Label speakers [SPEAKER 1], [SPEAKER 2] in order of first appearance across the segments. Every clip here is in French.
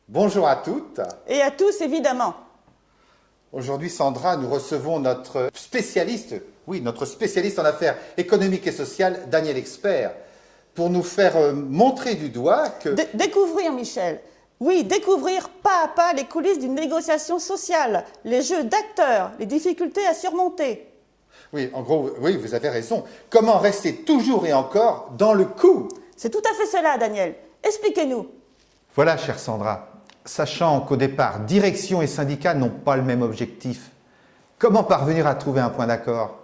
[SPEAKER 1] Bonjour à toutes.
[SPEAKER 2] Et à tous, évidemment.
[SPEAKER 1] Aujourd'hui, Sandra, nous recevons notre spécialiste en affaires économiques et sociales, Daniel Expert, pour nous faire montrer du doigt que...
[SPEAKER 2] Découvrir, Michel. Oui, découvrir pas à pas les coulisses d'une négociation sociale, les jeux d'acteurs, les difficultés à surmonter.
[SPEAKER 1] Oui, en gros, oui, vous avez raison. Comment rester toujours et encore dans le coup?
[SPEAKER 2] C'est tout à fait cela, Daniel. Expliquez-nous.
[SPEAKER 1] Voilà, chère Sandra. Sachant qu'au départ, direction et syndicats n'ont pas le même objectif, comment parvenir à trouver un point d'accord?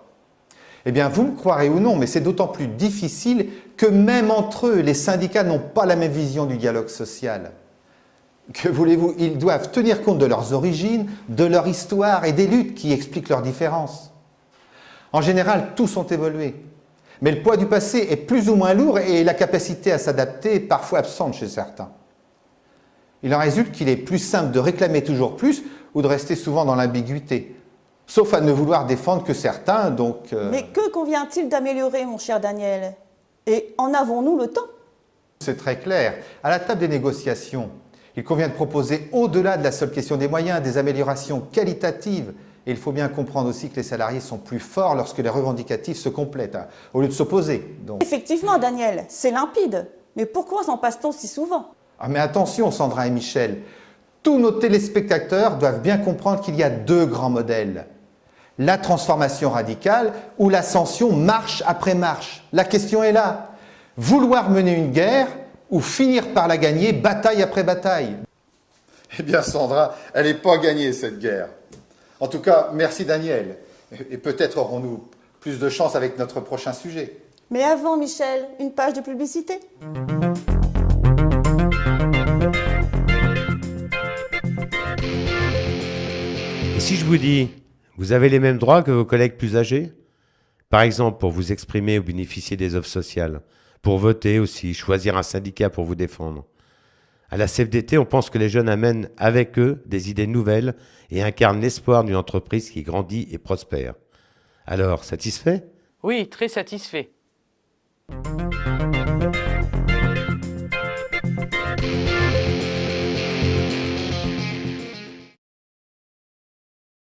[SPEAKER 1] Eh bien, vous me croirez ou non, mais c'est d'autant plus difficile que même entre eux, les syndicats n'ont pas la même vision du dialogue social. Que voulez-vous? Ils doivent tenir compte de leurs origines, de leur histoire et des luttes qui expliquent leurs différences. En général, tous ont évolué. Mais le poids du passé est plus ou moins lourd et la capacité à s'adapter est parfois absente chez certains. Il en résulte qu'il est plus simple de réclamer toujours plus ou de rester souvent dans l'ambiguïté. Sauf à ne vouloir défendre que certains, donc...
[SPEAKER 2] Mais que convient-il d'améliorer, mon cher Daniel? Et en avons-nous le temps?
[SPEAKER 1] C'est très clair. À la table des négociations, il convient de proposer, au-delà de la seule question des moyens, des améliorations qualitatives. Et il faut bien comprendre aussi que les salariés sont plus forts lorsque les revendicatifs se complètent, au lieu de s'opposer. Donc...
[SPEAKER 2] Effectivement, Daniel, c'est limpide. Mais pourquoi s'en passe-t-on si souvent?
[SPEAKER 1] Ah, mais attention, Sandra et Michel, tous nos téléspectateurs doivent bien comprendre qu'il y a deux grands modèles. La transformation radicale ou l'ascension marche après marche. La question est là. Vouloir mener une guerre ou finir par la gagner bataille après bataille? Eh bien, Sandra, elle n'est pas gagnée, cette guerre. En tout cas, merci Daniel. Et peut-être aurons-nous plus de chance avec notre prochain sujet.
[SPEAKER 2] Mais avant, Michel, une page de publicité.
[SPEAKER 3] Et si je vous dis, vous avez les mêmes droits que vos collègues plus âgés? Par exemple, pour vous exprimer ou bénéficier des offres sociales, pour voter aussi, choisir un syndicat pour vous défendre. À la CFDT, on pense que les jeunes amènent avec eux des idées nouvelles et incarnent l'espoir d'une entreprise qui grandit et prospère. Alors, satisfait?
[SPEAKER 4] Oui, très satisfait.